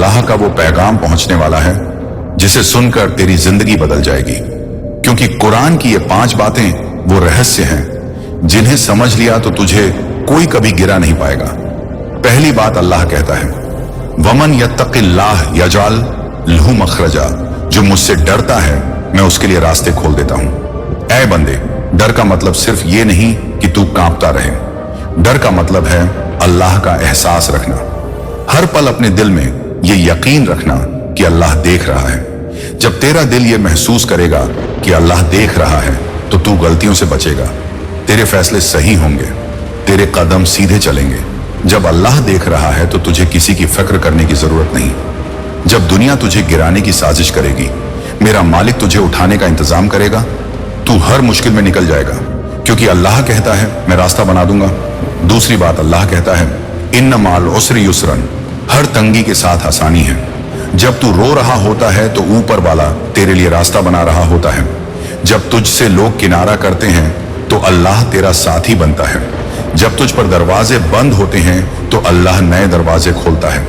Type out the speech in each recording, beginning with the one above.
अल्लाह का वो पैगाम पहुंचने वाला है जिसे सुनकर तेरी जिंदगी बदल जाएगी, क्योंकि कुरान की ये 5 बातें वो रहस्य हैं जिन्हें समझ लिया तो तुझे कोई कभी गिरा नहीं पाएगा। पहली बात अल्लाह कहता है, वमन यत्तकिल्लाह यजअल लहू मखरजा, जो मुझसे डरता है मैं उसके लिए रास्ते खोल देता हूं। ऐ बंदे, डर का मतलब सिर्फ ये नहीं कि तू कांपता रहे, डर का मतलब है अल्लाह का एहसास रखना। हर पल अपने दिल में ये यकीन रखना कि अल्लाह देख रहा है। जब तेरा दिल ये महसूस करेगा कि अल्लाह देख रहा है तो तू गलतियों से बचेगा, तेरे फैसले सही होंगे, तेरे कदम सीधे चलेंगे। जब अल्लाह देख रहा है तो तुझे किसी की फिक्र करने की जरूरत नहीं। जब दुनिया तुझे गिराने की साजिश करेगी, मेरा मालिक तुझे उठाने का इंतजाम करेगा। तू हर मुश्किल में निकल जाएगा, क्योंकि अल्लाह कहता है मैं रास्ता बना दूंगा। दूसरी बात अल्लाह कहता है, इन्न माल उसरि युसरन, हर तंगी के साथ आसानी है। जब तू रो रहा होता है तो ऊपर वाला तेरे लिए रास्ता बना रहा होता है। जब तुझसे लोग किनारा करते हैं तो अल्लाह तेरा साथी बनता है। जब तुझ पर दरवाजे बंद होते हैं तो अल्लाह नए दरवाजे खोलता है।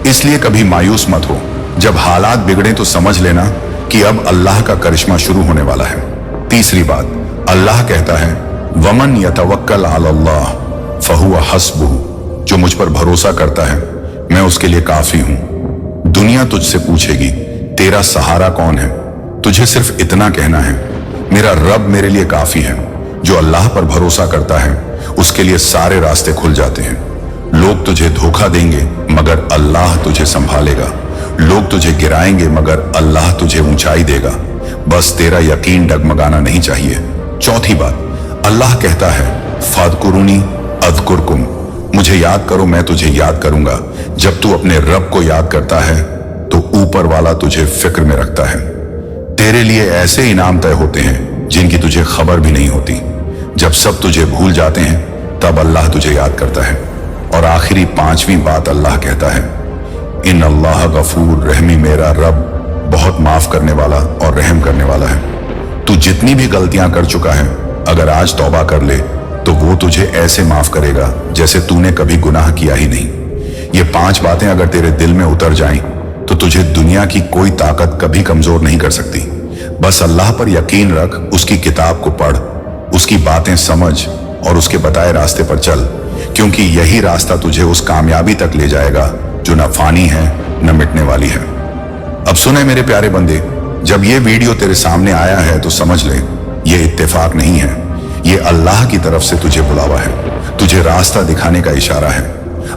इसलिए कभी मायूस मत हो। जब हालात बिगड़े तो समझ लेना कि अब अल्लाह का करिश्मा शुरू होने वाला है। तीसरी बात, अल्लाह कहता है, वमन यतवक्कल अलल्लाह फहुवा हस्बुहु, जो मुझ पर भरोसा करता है मैं उसके लिए काफी हूं। दुनिया तुझसे पूछेगी तेरा सहारा कौन है, तुझे सिर्फ इतना कहना है, मेरा रब मेरे लिए काफी है। जो अल्लाह पर भरोसा करता है उसके लिए सारे रास्ते खुल जाते हैं। लोग तुझे धोखा देंगे मगर अल्लाह तुझे संभालेगा। लोग तुझे गिराएंगे मगर अल्लाह तुझे ऊंचाई देगा। बस तेरा यकीन डगमगाना नहीं चाहिए। चौथी बात, अल्लाह कहता है, फदकुरुनी अज़कुरकुम, मुझे याद करो मैं तुझे याद करूंगा। जब तू अपने रब को याद करता है तो ऊपर वाला तुझे फिक्र में रखता है। तेरे लिए ऐसे इनाम तय होते हैं जिनकी तुझे खबर भी नहीं होती। जब सब तुझे भूल जाते हैं तब अल्लाह तुझे याद करता है। और आखिरी 5वीं बात अल्लाह कहता है, इन अल्लाह गफूर रहमी, मेरा रब बहुत माफ करने वाला और रहम करने वाला है। तू जितनी भी गलतियां कर चुका है, अगर आज तौबा कर ले तो वो तुझे ऐसे माफ करेगा जैसे तूने कभी गुनाह किया ही नहीं। ये 5 बातें अगर तेरे दिल में उतर जाएं तो तुझे दुनिया की कोई ताकत कभी कमजोर नहीं कर सकती। बस अल्लाह पर यकीन रख, उसकी किताब को पढ़, उसकी बातें समझ और उसके बताए रास्ते पर चल, क्योंकि यही रास्ता तुझे उस कामयाबी तक ले जाएगा जो न फानी है न मिटने वाली है। अब सुने मेरे प्यारे बंदे, जब ये वीडियो तेरे सामने आया है तो समझ ले ये इत्तेफाक नहीं है, ये अल्लाह की तरफ से तुझे बुलावा है, तुझे रास्ता दिखाने का इशारा है।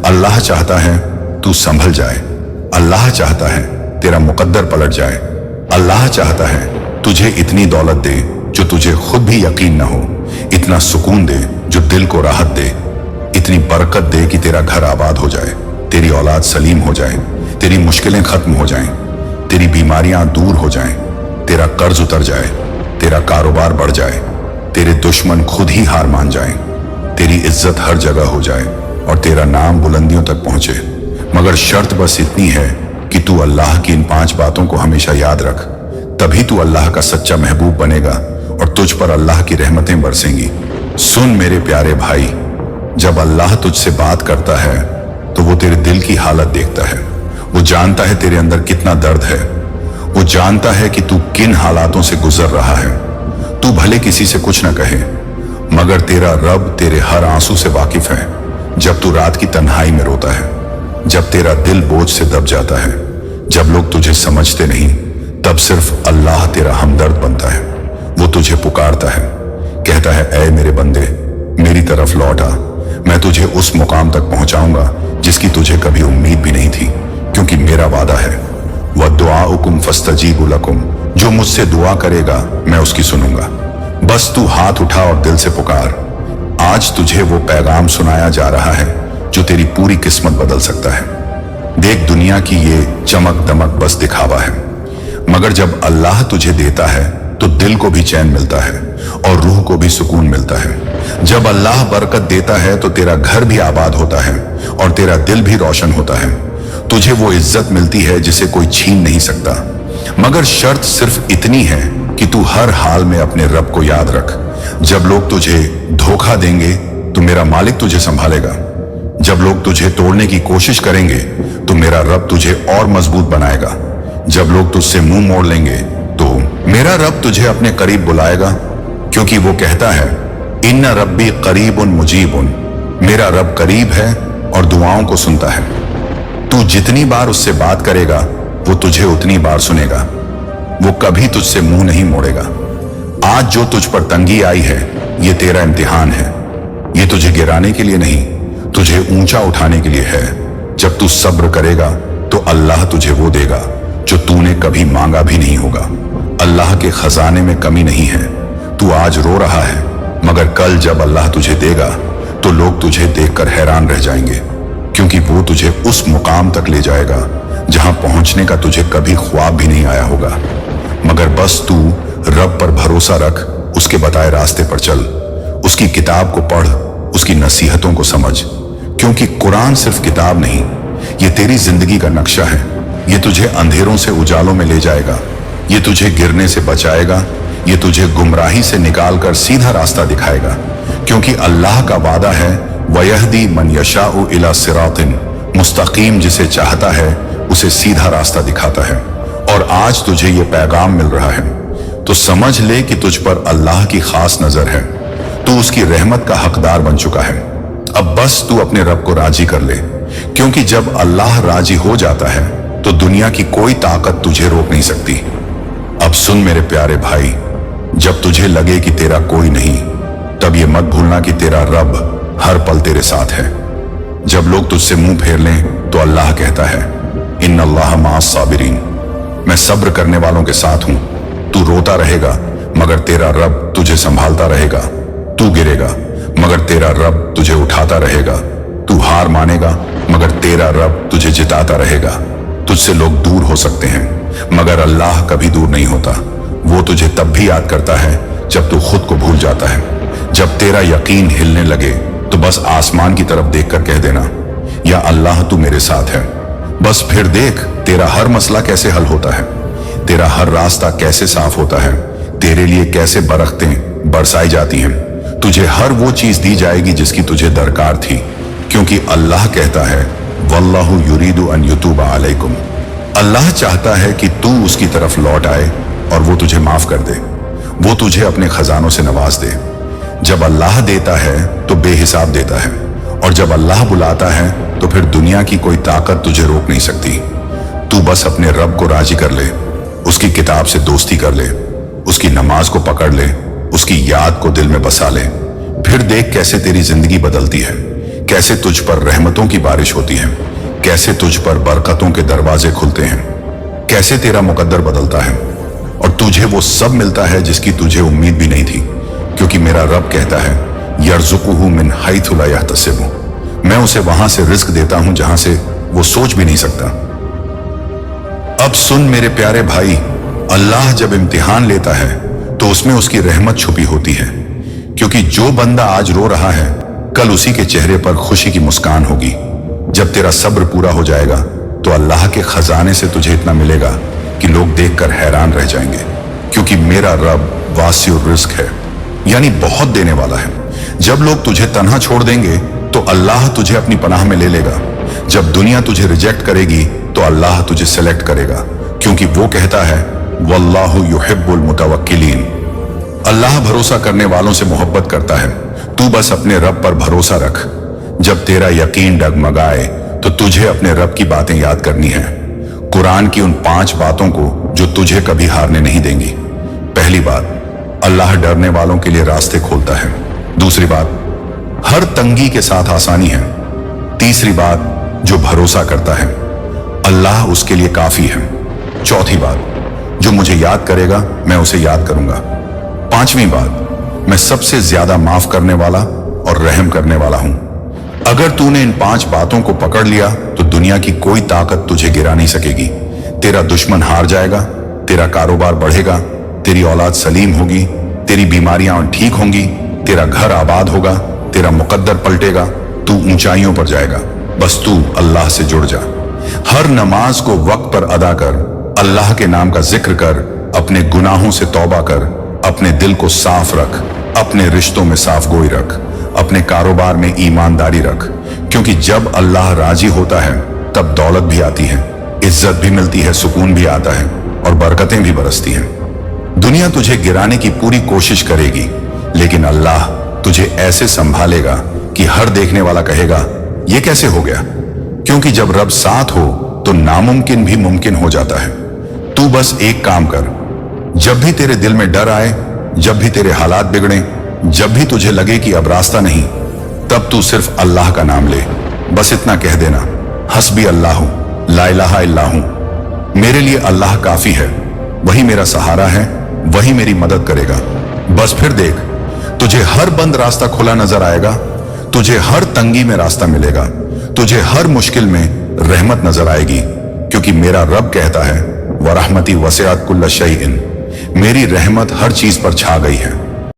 अल्लाह चाहता है तू संभल जाए, अल्लाह चाहता है तेरा मुकद्दर पलट जाए, अल्लाह चाहता है तुझे इतनी दौलत दे जो तुझे खुद भी यकीन न हो, इतना सुकून दे जो दिल को राहत दे, इतनी बरकत दे कि तेरा घर आबाद हो जाए, तेरी औलाद सलीम हो जाए, तेरी मुश्किलें खत्म हो जाएं, तेरी बीमारियां दूर हो जाएं, तेरा कर्ज उतर जाए, तेरा कारोबार बढ़ जाए, तेरे दुश्मन खुद ही हार मान जाएं, तेरी इज्जत हर जगह हो जाए और तेरा नाम बुलंदियों तक पहुंचे। मगर शर्त बस इतनी है कि तू अल्लाह की इन 5 बातों को हमेशा याद रख, तभी तू अल्लाह का सच्चा महबूब बनेगा और तुझ पर अल्लाह की रहमतें बरसेंगी। सुन मेरे प्यारे भाई, जब अल्लाह तुझसे बात करता है तो वो तेरे दिल की हालत देखता है। वो जानता है तेरे अंदर कितना दर्द है, वो जानता है कि तू किन हालातों से गुजर रहा है। तू भले किसी से कुछ न कहे, मगर तेरा रब तेरे हर आंसू से वाकिफ है। जब तू रात की तन्हाई में रोता है, जब तेरा दिल बोझ से दब जाता है, जब लोग तुझे समझते नहीं, तब सिर्फ अल्लाह तेरा हमदर्द बनता है। वो तुझे पुकारता है, कहता है, ऐ मेरे बंदे, मेरी तरफ लौट आ, मैं तुझे उस मुकाम तक पहुंचाऊंगा जिसकी तुझे कभी उम्मीद भी नहीं थी, क्योंकि मेरा वादा है, वद्दुआउकुम फस्तजीबु लकुम, जो मुझसे दुआ करेगा मैं उसकी सुनूंगा। बस तू हाथ उठा और दिल से पुकार। आज तुझे वो पैगाम सुनाया जा रहा है जो तेरी पूरी किस्मत बदल सकता है। देख, दुनिया की ये चमक दमक बस दिखावा है, मगर जब अल्लाह तुझे देता है तो दिल को भी चैन मिलता है और रूह को भी सुकून मिलता है। जब अल्लाह बरकत देता है तो तेरा घर भी आबाद होता है और तेरा दिल भी रोशन होता है। तुझे वो इज्जत मिलती है जिसे कोई छीन नहीं सकता, मगर शर्त सिर्फ इतनी है कि तू हर हाल में अपने रब को याद रख। जब लोग तुझे धोखा देंगे तो मेरा मालिक तुझे संभालेगा। जब लोग तुझे तोड़ने की कोशिश करेंगे तो मेरा रब तुझे और मजबूत बनाएगा। जब लोग तुझसे मुंह मोड़ लेंगे तो मेरा रब तुझे अपने करीब बुलाएगा, क्योंकि वो कहता है इन्ना रब्बी करीबुन मुजीबुन, मेरा रब करीब है और दुआओं को सुनता है। तू जितनी बार उससे बात करेगा वो तुझे उतनी बार सुनेगा। वो कभी तुझसे मुंह नहीं मोड़ेगा। आज जो तुझ पर तंगी आई है ये तेरा इम्तिहान है। ये तुझे गिराने के लिए नहीं, तुझे ऊंचा उठाने के लिए है। जब तू सब्र करेगा तो अल्लाह तुझे वो देगा जो तूने कभी मांगा भी नहीं होगा। अल्लाह के खजाने में कमी नहीं है। तू आज रो रहा है, मगर कल जब अल्लाह तुझे देगा तो लोग तुझे देखकर हैरान रह जाएंगे, क्योंकि वो तुझे उस मुकाम तक ले जाएगा जहां पहुंचने का तुझे कभी ख्वाब भी नहीं आया होगा। मगर बस तू रब पर भरोसा रख, उसके बताए रास्ते पर चल, उसकी किताब को पढ़, उसकी नसीहतों को समझ, क्योंकि कुरान सिर्फ किताब नहीं, ये तेरी जिंदगी का नक्शा है। ये तुझे अंधेरों से उजालों में ले जाएगा, ये तुझे गिरने से बचाएगा, ये तुझे गुमराही से निकालकर सीधा रास्ता दिखाएगा, क्योंकि अल्लाह का वादा है वयहदी मन यशाउ इला सिरातिन मुस्तकीम, जिसे चाहता है उसे सीधा रास्ता दिखाता है। और आज तुझे ये पैगाम मिल रहा है तो समझ ले कि तुझ पर अल्लाह की खास नजर है। तू उसकी रहमत का हकदार बन चुका है। अब बस तू अपने रब को राजी कर ले, क्योंकि जब अल्लाह राजी हो जाता है तो दुनिया की कोई ताकत तुझे रोक नहीं सकती। अब सुन मेरे प्यारे भाई, जब तुझे लगे कि तेरा कोई नहीं, तब ये मत भूलना कि तेरा रब हर पल तेरे साथ है। जब लोग तुझसे मुंह फेर लें तो अल्लाह कहता है इन्नल्लाह माअस साबिरीन, मैं सब्र करने वालों के साथ हूं। तू रोता रहेगा मगर तेरा रब तुझे संभालता रहेगा। तू गिरेगा मगर तेरा रब तुझे उठाता रहेगा। तू हार मानेगा मगर तेरा रब तुझे जिताता रहेगा। तुझसे लोग दूर हो सकते हैं मगर अल्लाह कभी दूर नहीं होता। वो तुझे तब भी याद करता है जब तू खुद को भूल जाता है। जब तेरा यकीन हिलने लगे तो बस आसमान की तरफ देखकर कह देना या अल्लाह तू मेरे साथ है। बस फिर देख तेरा हर मसला कैसे हल होता है, तेरा हर रास्ता कैसे साफ होता है, तेरे लिए कैसे बरकतें बरसाई जाती हैं। तुझे हर वो चीज दी जाएगी जिसकी तुझे दरकार थी, क्योंकि अल्लाह कहता है वल्लाहु युरीदु अन युतूबा अलैकुम, अल्लाह चाहता है कि तू उसकी तरफ लौट आए और वो तुझे माफ कर दे, वो तुझे अपने खजानों से नवाज दे। जब अल्लाह देता है तो बेहिसाब देता है, और जब अल्लाह बुलाता है तो फिर दुनिया की कोई ताकत तुझे रोक नहीं सकती। तू बस अपने रब को राजी कर ले, उसकी किताब से दोस्ती कर ले, उसकी नमाज को पकड़ ले, उसकी याद को दिल में बसा ले। फिर देख कैसे तेरी जिंदगी बदलती है, कैसे तुझ पर रहमतों की बारिश होती है, कैसे तुझ पर बरकतों के दरवाजे खुलते हैं, कैसे तेरा मुकद्दर बदलता है और तुझे वो सब मिलता है जिसकी तुझे उम्मीद भी नहीं थी, क्योंकि मेरा रब कहता है यर्ज़ुकुहु मिन हैथु ला यहतसिबु, मैं उसे वहां से रिस्क देता हूं जहां से वो सोच भी नहीं सकता। अब सुन मेरे प्यारे भाई, अल्लाह जब इम्तिहान लेता है तो उसमें उसकी रहमत छुपी होती है, क्योंकि जो बंदा आज रो रहा है कल उसी के चेहरे पर खुशी की मुस्कान होगी। जब तेरा सब्र पूरा हो जाएगा तो अल्लाह के खजाने से तुझे इतना मिलेगा कि लोग देखकर हैरान रह जाएंगे, क्योंकि मेरा रब वासिउर रिस्क है, यानी बहुत देने वाला है। जब लोग तुझे तन्हा छोड़ देंगे तो अल्लाह तुझे अपनी पनाह में ले लेगा। जब दुनिया तुझे रिजेक्ट करेगी तो अल्लाह तुझे सेलेक्ट करेगा, क्योंकि वो कहता है वल्लाहु युहिब्बुल मुतवक्किलीन, अल्लाह भरोसा करने वालों से मोहब्बत करता है। तू बस अपने रब पर भरोसा रख। जब तेरा यकीन डगमगाए तो तुझे अपने रब की बातें याद करनी है, कुरान की उन 5 बातों को जो तुझे कभी हारने नहीं देंगी। पहली बात, अल्लाह डरने वालों के लिए रास्ते खोलता है। दूसरी बात, हर तंगी के साथ आसानी है। तीसरी बात, जो भरोसा करता है अल्लाह उसके लिए काफी है। चौथी बात, जो मुझे याद करेगा मैं उसे याद करूंगा। पांचवी बात, मैं सबसे ज्यादा माफ करने वाला और रहम करने वाला हूं। अगर तूने इन 5 बातों को पकड़ लिया तो दुनिया की कोई ताकत तुझे गिरा नहीं सकेगी। तेरा दुश्मन हार जाएगा, तेरा कारोबार बढ़ेगा, तेरी औलाद सलीम होगी, तेरी बीमारियां ठीक होंगी, तेरा घर आबाद होगा, तेरा मुकद्दर पलटेगा, तू ऊंचाइयों पर जाएगा। बस तू अल्लाह से जुड़ जा। हर नमाज को वक्त पर अदा कर, अल्लाह के नाम का जिक्र कर, अपने गुनाहों से तौबा कर, अपने दिल को साफ रख, अपने रिश्तों में साफ गोई रख, अपने कारोबार में ईमानदारी रख, क्योंकि जब अल्लाह राजी होता है तब दौलत भी आती है, इज्जत भी मिलती है, सुकून भी आता है और बरकतें भी बरसती हैं। दुनिया तुझे गिराने की पूरी कोशिश करेगी, लेकिन अल्लाह तुझे ऐसे संभालेगा कि हर देखने वाला कहेगा ये कैसे हो गया। क्योंकि जब रब साथ हो तो नामुमकिन भी मुमकिन हो जाता है। तू बस एक काम कर, जब भी तेरे दिल में डर आए, जब भी तेरे हालात बिगड़े, जब भी तुझे लगे कि अब रास्ता नहीं, तब तू सिर्फ अल्लाह का नाम ले। बस इतना कह देना, हस्बी अल्लाह ला इलाहा इल्ला हूं, मेरे लिए अल्लाह काफी है, वही मेरा सहारा है, वही मेरी मदद करेगा। बस फिर देख, तुझे हर बंद रास्ता खुला नजर आएगा, तुझे हर तंगी में रास्ता मिलेगा, तुझे हर मुश्किल में रहमत नजर आएगी। क्योंकि मेरा रब कहता है, व रहमती वसिअत कुल्ल शैइन, मेरी रहमत हर चीज पर छा गई है।